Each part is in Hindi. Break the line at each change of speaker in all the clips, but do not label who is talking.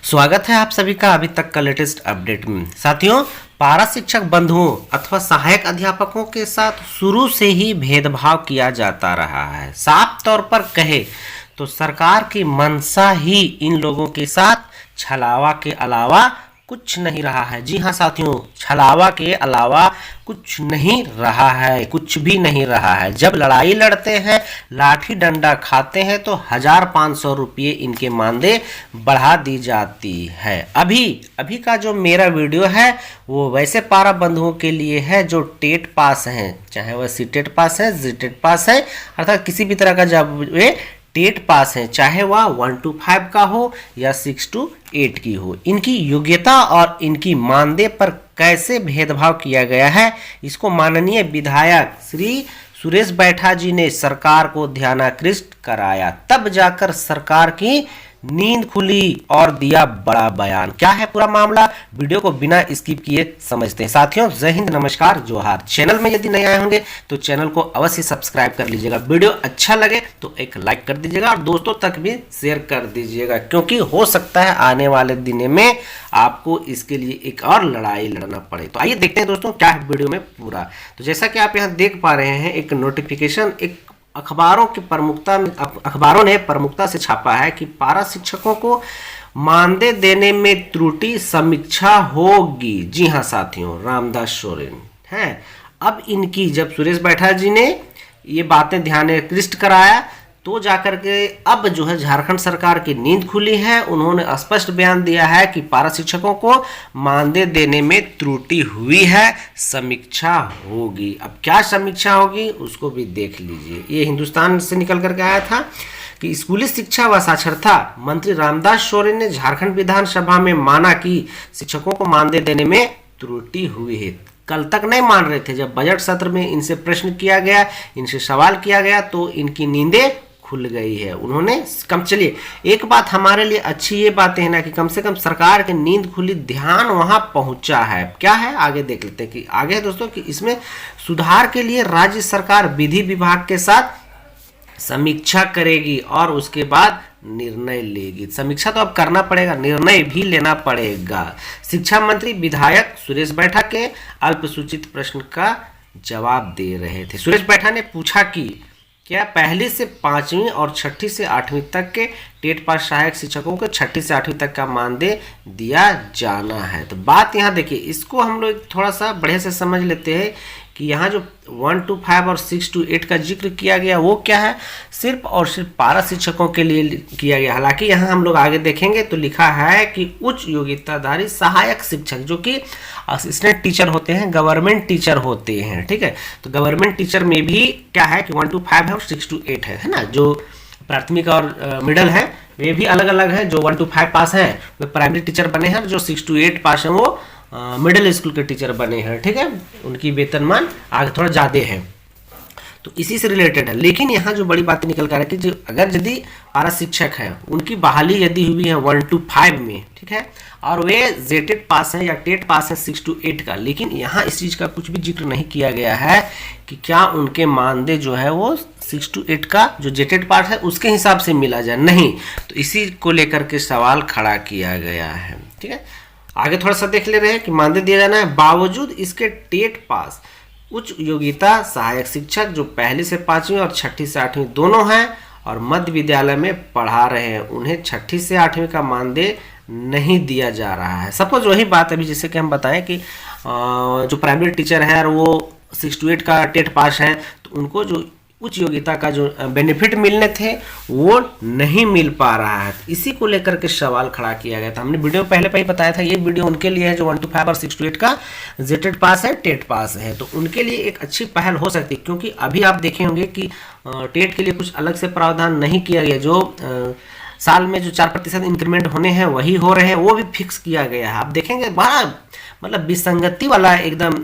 स्वागत है आप सभी का अभी तक का लेटेस्ट अपडेट में। साथियों, पारा शिक्षक बंधुओं अथवा सहायक अध्यापकों के साथ शुरू से ही भेदभाव किया जाता रहा है। साफ तौर पर कहे तो सरकार की मंशा ही इन लोगों के साथ छलावा के अलावा कुछ नहीं रहा है। जी हाँ साथियों, छलावा के अलावा कुछ नहीं रहा है, कुछ भी नहीं रहा है। जब लड़ाई लड़ते हैं, लाठी डंडा खाते हैं तो 1500 रुपये इनके मानदेय बढ़ा दी जाती है। अभी का जो मेरा वीडियो है वो वैसे पारा बंधुओं के लिए है जो टेट पास हैं, चाहे वह सीटेट पास है, जीटेट पास है, अर्थात किसी भी तरह का जब वे टेट पास है, चाहे वह 1 to 5 का हो या 6 to 8 की हो। इनकी योग्यता और इनकी मानदेय पर कैसे भेदभाव किया गया है, इसको माननीय विधायक श्री सुरेश बैठा जी ने सरकार को ध्यानाकृष्ट कराया। तब जाकर सरकार की नींद खुली और दिया बड़ा बयान। क्या है पूरा मामला, वीडियो को बिना स्किप किए समझते हैं। साथियों, जय हिंद, नमस्कार, जोहार। चैनल में यदि नए आए होंगे तो चैनल को अवश्य सब्सक्राइब कर लीजिएगा। वीडियो अच्छा लगे तो एक लाइक कर दीजिएगा और दोस्तों तक भी शेयर कर दीजिएगा, क्योंकि हो सकता है आने वाले दिन में आपको इसके लिए एक और लड़ाई लड़ना पड़े। तो आइए देखते हैं दोस्तों क्या है वीडियो में पूरा। तो जैसा कि आप यहाँ देख पा रहे हैं, एक नोटिफिकेशन एक अखबारों ने प्रमुखता से छापा है कि पारा शिक्षकों को मानदेय देने में त्रुटि समीक्षा होगी। जी हाँ साथियों, रामदास सोरेन है। अब इनकी जब सुरेश बैठा जी ने ये बातें ध्यानाकृष्ट कराया तो जाकर के अब जो है झारखंड सरकार की नींद खुली है। उन्होंने स्पष्ट बयान दिया है कि पारा शिक्षकों को मानदेय देने में त्रुटि हुई है, समीक्षा होगी। अब क्या समीक्षा होगी उसको भी देख लीजिए। ये हिंदुस्तान से निकल करके आया था कि स्कूली शिक्षा व साक्षरता मंत्री रामदास सोरेन ने झारखंड विधानसभा में माना कि शिक्षकों को मानदेय देने में त्रुटि हुई है। कल तक नहीं मान रहे थे, जब बजट सत्र में इनसे प्रश्न किया गया, इनसे सवाल किया गया तो इनकी नींदें खुल गई है। उन्होंने चलिए, एक बात हमारे लिए अच्छी ये बातें है ना कि कम से कम सरकार की नींद खुली, ध्यान वहां पहुंचा है। क्या है आगे देख लेते हैं कि आगे है दोस्तों कि इसमें सुधार के लिए राज्य सरकार विधि विभाग के साथ समीक्षा करेगी और उसके बाद निर्णय लेगी। समीक्षा तो अब करना पड़ेगा, निर्णय भी लेना पड़ेगा। शिक्षा मंत्री विधायक सुरेश बैठा के अल्पसूचित प्रश्न का जवाब दे रहे थे। सुरेश बैठा ने पूछा कि क्या पहली से 5वीं और 6ठी से 8वीं तक के टेट पास सहायक शिक्षकों को 6ठी से 8वीं तक का मानदेय दिया जाना है। तो बात यहाँ देखिए, इसको हम लोग थोड़ा सा बढ़िया से समझ लेते हैं कि यहाँ जो 1 to 5 और 6 to 8 का जिक्र किया गया वो क्या है, सिर्फ और सिर्फ पारा शिक्षकों के लिए किया गया। हालांकि यहाँ हम लोग आगे देखेंगे तो लिखा है कि उच्च योग्यताधारी सहायक शिक्षक जो कि असिस्टेंट टीचर होते हैं, गवर्नमेंट टीचर होते हैं, ठीक है। तो गवर्नमेंट टीचर में भी क्या है कि 1 to 5 है और 6 to 8 है ना। जो प्राथमिक और मिडल है वे भी अलग अलग है। जो 1 to 5 पास है वे प्राइमरी टीचर बने हैं, जो 6 to 8 पास है वो मिडिल स्कूल के टीचर बने हैं, ठीक है। उनकी वेतनमान आगे थोड़ा ज़्यादा है, तो इसी से रिलेटेड है। लेकिन यहाँ जो बड़ी बातें निकल कर है कि जो अगर यदि पारा शिक्षक है उनकी बहाली यदि हुई है 1 to 5 में, ठीक है, और वे जेटेड पास है या टेट पास है 6 to 8 का, लेकिन यहाँ इस चीज़ का कुछ भी जिक्र नहीं किया गया है कि क्या उनके मानदेय जो है वो 6 to 8 का जो जेटेड पास है उसके हिसाब से मिला जाए, नहीं। तो इसी को लेकर के सवाल खड़ा किया गया है, ठीक है। आगे थोड़ा सा देख ले रहे हैं कि मानदेय दिया जाना है। बावजूद इसके टेट पास उच्च योग्यता सहायक शिक्षक जो पहली से 5वीं और 6ठी से 8वीं दोनों हैं और मध्य विद्यालय में पढ़ा रहे हैं, उन्हें 6ठी से 8वीं का मानदेय नहीं दिया जा रहा है। सपोज वही बात अभी जैसे कि हम बताएं कि जो प्राइमरी टीचर है और वो 6 to 8 का टेट पास है तो उनको जो उच्च योग्यता का जो बेनिफिट मिलने थे वो नहीं मिल पा रहा है। इसी को लेकर के सवाल खड़ा किया गया था। हमने वीडियो पहले ही बताया था, ये वीडियो उनके लिए है जो 1 to 5 और 6 to 8 का जेटेड पास है, टेट पास है। तो उनके लिए एक अच्छी पहल हो सकती है, क्योंकि अभी आप देखे होंगे कि टेट के लिए कुछ अलग से प्रावधान नहीं किया गया। जो साल में जो 4% इंक्रीमेंट होने हैं वही हो रहे हैं, वो भी फिक्स किया गया है। आप देखेंगे बड़ा मतलब विसंगति वाला एकदम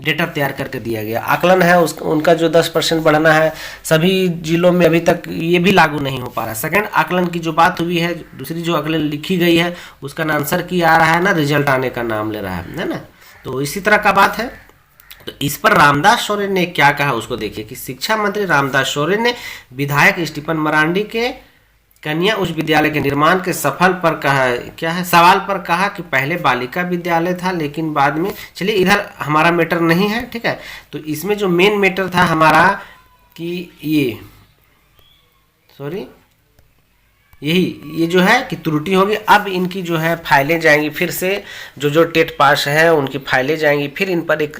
डेटा तैयार करके दिया गया। आकलन है उनका जो 10% बढ़ना है, सभी जिलों में अभी तक ये भी लागू नहीं हो पा रहा है। सेकंड आकलन की जो बात हुई है, दूसरी जो आकलन लिखी गई है उसका ना आंसर की आ रहा है ना रिजल्ट आने का नाम ले रहा है ना। तो इसी तरह का बात है। तो इस पर रामदास सोरेन ने क्या कहा उसको देखिए कि शिक्षा मंत्री रामदास सोरेन ने विधायक स्टीफन मरांडी के कन्या उच्च विद्यालय के निर्माण के सफल पर कहा, क्या है, सवाल पर कहा कि पहले बालिका विद्यालय था लेकिन बाद में, चलिए इधर हमारा मैटर नहीं है, ठीक है। तो इसमें जो मेन मैटर था हमारा कि ये, सॉरी, ये जो है कि त्रुटि होगी। अब इनकी जो है फाइलें जाएंगी, फिर से जो टेट पास हैं उनकी फाइलें जाएंगी, फिर इन पर एक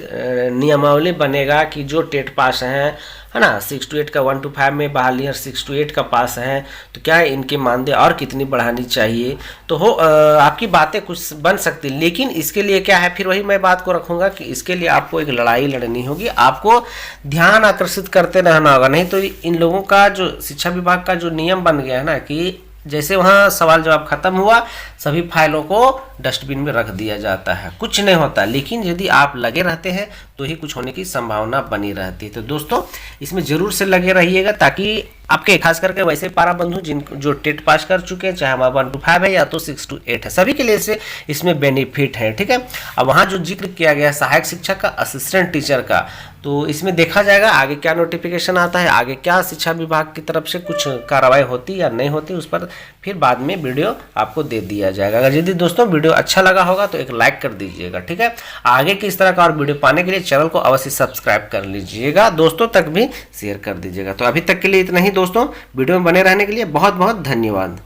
नियमावली बनेगा कि जो टेट पास हैं, है ना, 6 to 8 का 1 to 5 में बहाली और 6 to 8 का पास है, तो क्या है इनके मानदेय और कितनी बढ़ानी चाहिए। तो आपकी बातें कुछ बन सकती, लेकिन इसके लिए क्या है, फिर वही मैं बात को रखूँगा कि इसके लिए आपको एक लड़ाई लड़नी होगी, आपको ध्यान आकर्षित करते रहना होगा। नहीं तो इन लोगों का जो शिक्षा विभाग का जो नियम बन गया है ना कि जैसे वहाँ सवाल जवाब खत्म हुआ, सभी फाइलों को डस्टबिन में रख दिया जाता है, कुछ नहीं होता। लेकिन यदि आप लगे रहते हैं तो ही कुछ होने की संभावना बनी रहती है। तो दोस्तों इसमें जरूर से लगे रहिएगा, ताकि आपके खास करके वैसे पारा बंधु जो टेट पास कर चुके हैं, चाहे हमारा 1 to 5 है या तो 6 to 8 है, सभी के लिए से इसमें बेनिफिट है, ठीक है। अब वहाँ जो जिक्र किया गया सहायक शिक्षक का, असिस्टेंट टीचर का, तो इसमें देखा जाएगा आगे क्या नोटिफिकेशन आता है, आगे क्या शिक्षा विभाग की तरफ से कुछ कार्रवाई होती या नहीं होती, उस पर फिर बाद में वीडियो आपको दे दिया जाएगा। अगर यदि दोस्तों वीडियो अच्छा लगा होगा तो एक लाइक कर दीजिएगा, ठीक है। आगे की इस तरह का और वीडियो पाने के लिए चैनल को अवश्य सब्सक्राइब कर लीजिएगा, दोस्तों तक भी शेयर कर दीजिएगा। तो अभी तक के लिए इतना ही दोस्तों, वीडियो में बने रहने के लिए बहुत बहुत धन्यवाद।